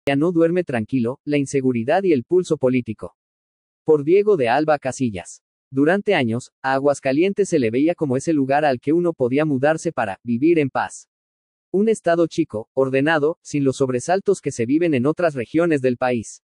Ya no duerme tranquilo, la inseguridad y el pulso político. Por Diego de Alba Casillas. Durante años, a Aguascalientes se le veía como ese lugar al que uno podía mudarse para vivir en paz. Un estado chico, ordenado, sin los sobresaltos que se viven en otras regiones del país.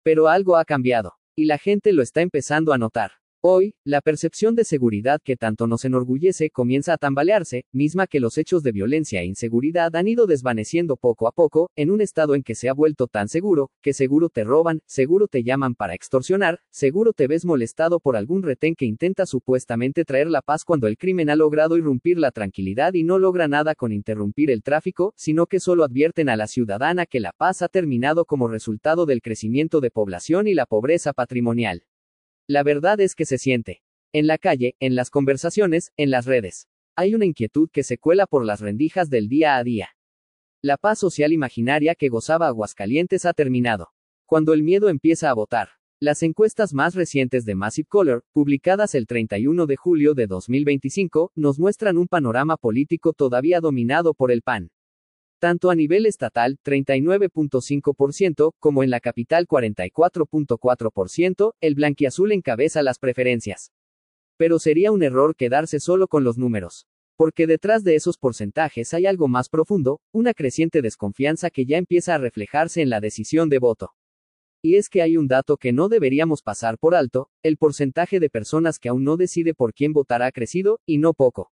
Pero algo ha cambiado, y la gente lo está empezando a notar. Hoy, la percepción de seguridad que tanto nos enorgullece comienza a tambalearse, misma que los hechos de violencia e inseguridad han ido desvaneciendo poco a poco, en un estado en que se ha vuelto tan seguro, que seguro te roban, seguro te llaman para extorsionar, seguro te ves molestado por algún retén que intenta supuestamente traer la paz cuando el crimen ha logrado irrumpir la tranquilidad y no logra nada con interrumpir el tráfico, sino que solo advierten a la ciudadana que la paz ha terminado como resultado del crecimiento de población y la pobreza patrimonial. La verdad es que se siente. En la calle, en las conversaciones, en las redes. Hay una inquietud que se cuela por las rendijas del día a día. La paz social imaginaria que gozaba Aguascalientes ha terminado. Cuando el miedo empieza a votar. Las encuestas más recientes de Massive Caller, publicadas el 31 de julio de 2025, nos muestran un panorama político todavía dominado por el PAN. Tanto a nivel estatal, 39.5%, como en la capital 44.4%, el blanquiazul encabeza las preferencias. Pero sería un error quedarse solo con los números. Porque detrás de esos porcentajes hay algo más profundo, una creciente desconfianza que ya empieza a reflejarse en la decisión de voto. Y es que hay un dato que no deberíamos pasar por alto, el porcentaje de personas que aún no decide por quién votar ha crecido, y no poco.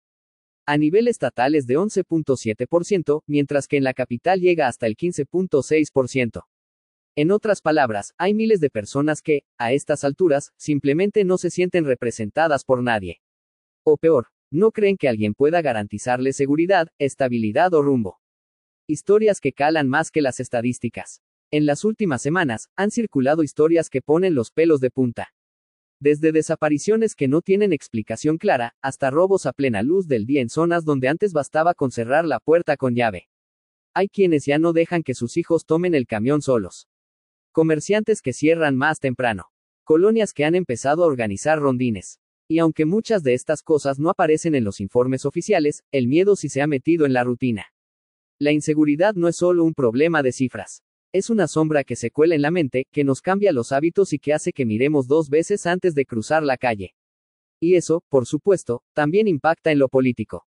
A nivel estatal es de 11.7%, mientras que en la capital llega hasta el 15.6%. En otras palabras, hay miles de personas que, a estas alturas, simplemente no se sienten representadas por nadie. O peor, no creen que alguien pueda garantizarles seguridad, estabilidad o rumbo. Historias que calan más que las estadísticas. En las últimas semanas, han circulado historias que ponen los pelos de punta. Desde desapariciones que no tienen explicación clara, hasta robos a plena luz del día en zonas donde antes bastaba con cerrar la puerta con llave. Hay quienes ya no dejan que sus hijos tomen el camión solos. Comerciantes que cierran más temprano. Colonias que han empezado a organizar rondines. Y aunque muchas de estas cosas no aparecen en los informes oficiales, el miedo sí se ha metido en la rutina. La inseguridad no es solo un problema de cifras. Es una sombra que se cuela en la mente, que nos cambia los hábitos y que hace que miremos dos veces antes de cruzar la calle. Y eso, por supuesto, también impacta en lo político.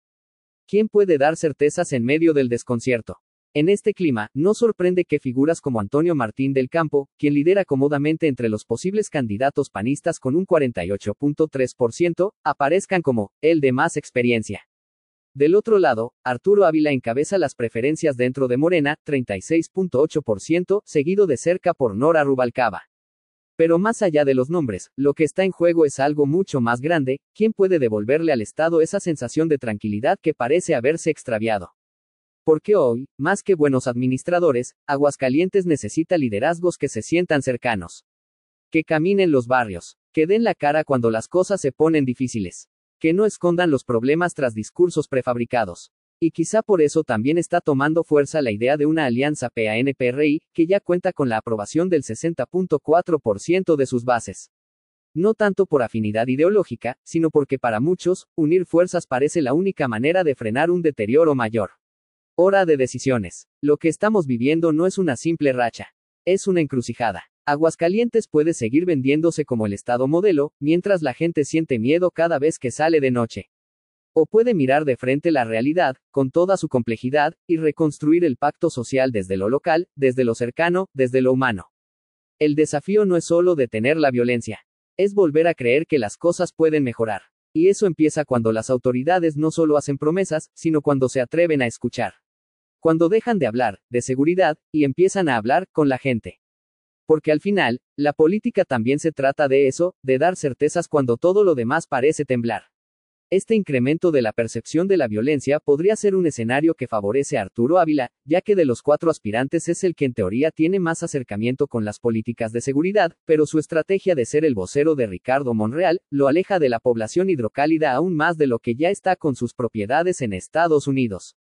¿Quién puede dar certezas en medio del desconcierto? En este clima, no sorprende que figuras como Antonio Martín del Campo, quien lidera cómodamente entre los posibles candidatos panistas con un 48.3%, aparezcan como el de más experiencia. Del otro lado, Arturo Ávila encabeza las preferencias dentro de Morena, 36.8%, seguido de cerca por Nora Rubalcaba. Pero más allá de los nombres, lo que está en juego es algo mucho más grande, ¿quién puede devolverle al Estado esa sensación de tranquilidad que parece haberse extraviado? Porque hoy, más que buenos administradores, Aguascalientes necesita liderazgos que se sientan cercanos. Que caminen los barrios, que den la cara cuando las cosas se ponen difíciles. Que no escondan los problemas tras discursos prefabricados. Y quizá por eso también está tomando fuerza la idea de una alianza PAN-PRI, que ya cuenta con la aprobación del 60.4% de sus bases. No tanto por afinidad ideológica, sino porque para muchos, unir fuerzas parece la única manera de frenar un deterioro mayor. Hora de decisiones. Lo que estamos viviendo no es una simple racha. Es una encrucijada. Aguascalientes puede seguir vendiéndose como el estado modelo, mientras la gente siente miedo cada vez que sale de noche. O puede mirar de frente la realidad, con toda su complejidad, y reconstruir el pacto social desde lo local, desde lo cercano, desde lo humano. El desafío no es solo detener la violencia. Es volver a creer que las cosas pueden mejorar. Y eso empieza cuando las autoridades no solo hacen promesas, sino cuando se atreven a escuchar. Cuando dejan de hablar de seguridad, y empiezan a hablar con la gente. Porque al final, la política también se trata de eso, de dar certezas cuando todo lo demás parece temblar. Este incremento de la percepción de la violencia podría ser un escenario que favorece a Arturo Ávila, ya que de los 4 aspirantes es el que en teoría tiene más acercamiento con las políticas de seguridad, pero su estrategia de ser el vocero de Ricardo Monreal, lo aleja de la población hidrocálida aún más de lo que ya está con sus propiedades en Estados Unidos.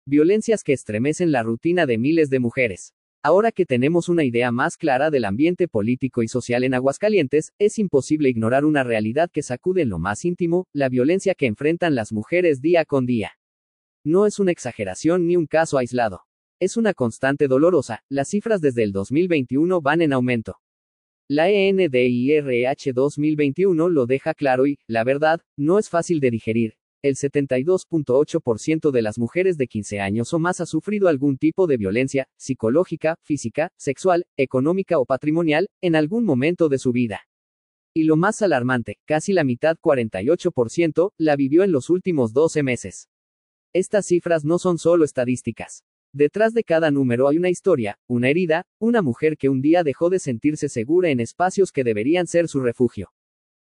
Violencias que estremecen la rutina de miles de mujeres. Ahora que tenemos una idea más clara del ambiente político y social en Aguascalientes, es imposible ignorar una realidad que sacude en lo más íntimo, la violencia que enfrentan las mujeres día con día. No es una exageración ni un caso aislado. Es una constante dolorosa, las cifras desde el 2021 van en aumento. La ENDIRH 2021 lo deja claro y, la verdad, no es fácil de digerir. El 72.8% de las mujeres de 15 años o más ha sufrido algún tipo de violencia, psicológica, física, sexual, económica o patrimonial, en algún momento de su vida. Y lo más alarmante, casi la mitad, 48%, la vivió en los últimos 12 meses. Estas cifras no son solo estadísticas. Detrás de cada número hay una historia, una herida, una mujer que un día dejó de sentirse segura en espacios que deberían ser su refugio.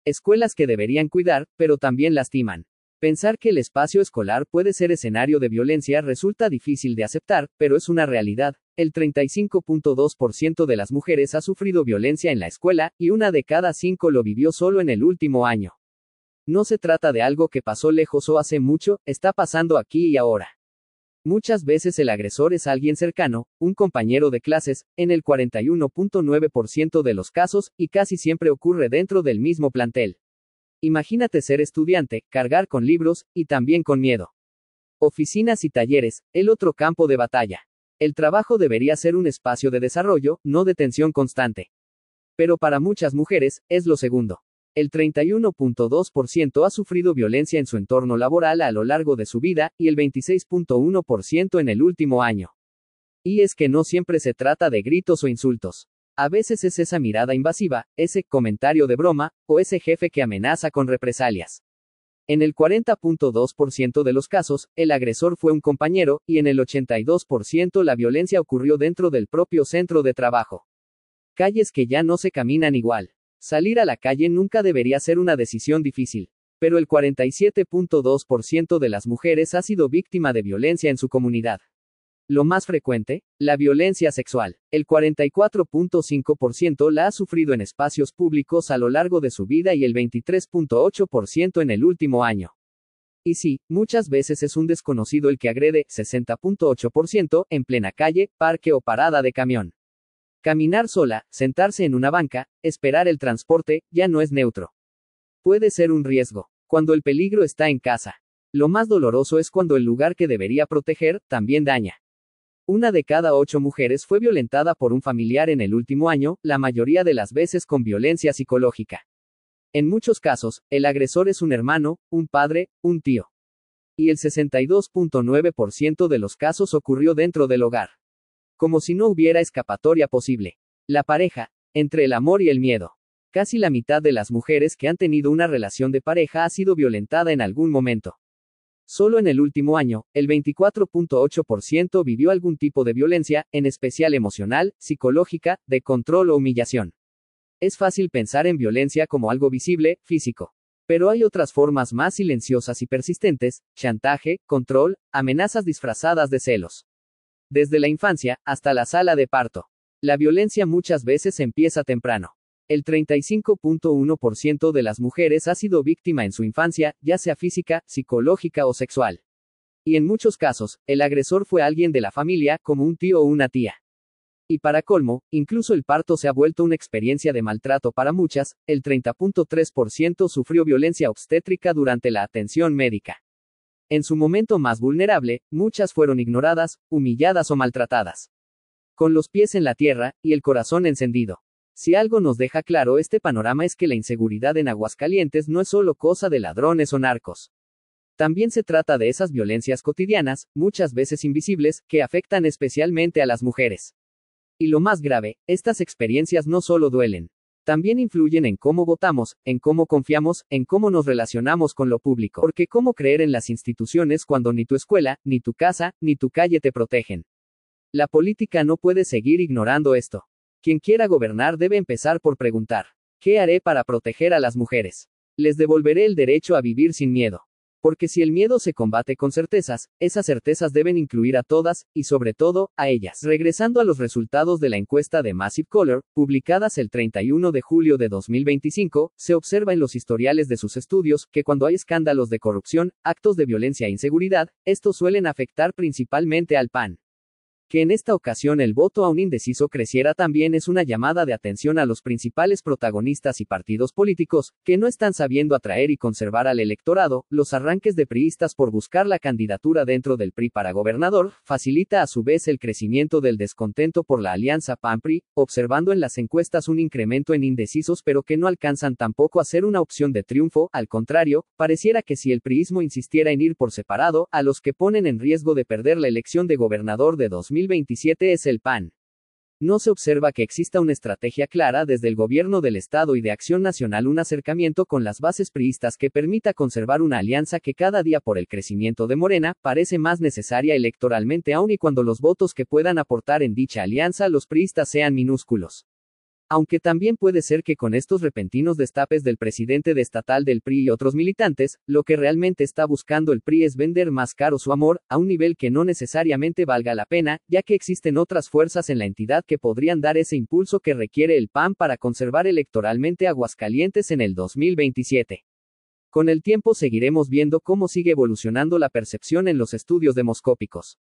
Escuelas que deberían cuidar, pero también lastiman. Pensar que el espacio escolar puede ser escenario de violencia resulta difícil de aceptar, pero es una realidad. El 35.2% de las mujeres ha sufrido violencia en la escuela, y una de cada 5 lo vivió solo en el último año. No se trata de algo que pasó lejos o hace mucho, está pasando aquí y ahora. Muchas veces el agresor es alguien cercano, un compañero de clases, en el 41.9% de los casos, y casi siempre ocurre dentro del mismo plantel. Imagínate ser estudiante, cargar con libros, y también con miedo. Oficinas y talleres, el otro campo de batalla. El trabajo debería ser un espacio de desarrollo, no de tensión constante. Pero para muchas mujeres, es lo segundo. El 31.2% ha sufrido violencia en su entorno laboral a lo largo de su vida, y el 26.1% en el último año. Y es que no siempre se trata de gritos o insultos. A veces es esa mirada invasiva, ese comentario de broma, o ese jefe que amenaza con represalias. En el 40.2% de los casos, el agresor fue un compañero, y en el 82% la violencia ocurrió dentro del propio centro de trabajo. Calles que ya no se caminan igual. Salir a la calle nunca debería ser una decisión difícil. Pero el 47.2% de las mujeres ha sido víctima de violencia en su comunidad. Lo más frecuente, la violencia sexual. El 44.5% la ha sufrido en espacios públicos a lo largo de su vida y el 23.8% en el último año. Y sí, muchas veces es un desconocido el que agrede, 60.8%, en plena calle, parque o parada de camión. Caminar sola, sentarse en una banca, esperar el transporte, ya no es neutro. Puede ser un riesgo. Cuando el peligro está en casa. Lo más doloroso es cuando el lugar que debería proteger, también daña. Una de cada 8 mujeres fue violentada por un familiar en el último año, la mayoría de las veces con violencia psicológica. En muchos casos, el agresor es un hermano, un padre, un tío. Y el 62.9% de los casos ocurrió dentro del hogar. Como si no hubiera escapatoria posible. La pareja, entre el amor y el miedo. Casi la mitad de las mujeres que han tenido una relación de pareja ha sido violentada en algún momento. Solo en el último año, el 24.8% vivió algún tipo de violencia, en especial emocional, psicológica, de control o humillación. Es fácil pensar en violencia como algo visible, físico. Pero hay otras formas más silenciosas y persistentes: chantaje, control, amenazas disfrazadas de celos. Desde la infancia, hasta la sala de parto. La violencia muchas veces empieza temprano. El 35.1% de las mujeres ha sido víctima en su infancia, ya sea física, psicológica o sexual. Y en muchos casos, el agresor fue alguien de la familia, como un tío o una tía. Y para colmo, incluso el parto se ha vuelto una experiencia de maltrato para muchas. El 30.3% sufrió violencia obstétrica durante la atención médica. En su momento más vulnerable, muchas fueron ignoradas, humilladas o maltratadas. Con los pies en la tierra, y el corazón encendido. Si algo nos deja claro este panorama es que la inseguridad en Aguascalientes no es solo cosa de ladrones o narcos. También se trata de esas violencias cotidianas, muchas veces invisibles, que afectan especialmente a las mujeres. Y lo más grave, estas experiencias no solo duelen. También influyen en cómo votamos, en cómo confiamos, en cómo nos relacionamos con lo público. Porque ¿cómo creer en las instituciones cuando ni tu escuela, ni tu casa, ni tu calle te protegen? La política no puede seguir ignorando esto. Quien quiera gobernar debe empezar por preguntar: ¿qué haré para proteger a las mujeres? Les devolveré el derecho a vivir sin miedo. Porque si el miedo se combate con certezas, esas certezas deben incluir a todas, y sobre todo, a ellas. Regresando a los resultados de la encuesta de Massive Caller, publicadas el 31 de julio de 2025, se observa en los historiales de sus estudios, que cuando hay escándalos de corrupción, actos de violencia e inseguridad, estos suelen afectar principalmente al PAN. Que en esta ocasión el voto aún indeciso creciera también es una llamada de atención a los principales protagonistas y partidos políticos, que no están sabiendo atraer y conservar al electorado. Los arranques de priistas por buscar la candidatura dentro del PRI para gobernador, facilita a su vez el crecimiento del descontento por la alianza PAN-PRI, observando en las encuestas un incremento en indecisos pero que no alcanzan tampoco a ser una opción de triunfo. Al contrario, pareciera que si el priismo insistiera en ir por separado, a los que ponen en riesgo de perder la elección de gobernador de 2027 es el PAN. No se observa que exista una estrategia clara desde el gobierno del Estado y de Acción Nacional, un acercamiento con las bases priistas que permita conservar una alianza que cada día por el crecimiento de Morena, parece más necesaria electoralmente aun y cuando los votos que puedan aportar en dicha alianza los priistas sean minúsculos. Aunque también puede ser que con estos repentinos destapes del presidente estatal del PRI y otros militantes, lo que realmente está buscando el PRI es vender más caro su amor, a un nivel que no necesariamente valga la pena, ya que existen otras fuerzas en la entidad que podrían dar ese impulso que requiere el PAN para conservar electoralmente Aguascalientes en el 2027. Con el tiempo seguiremos viendo cómo sigue evolucionando la percepción en los estudios demoscópicos.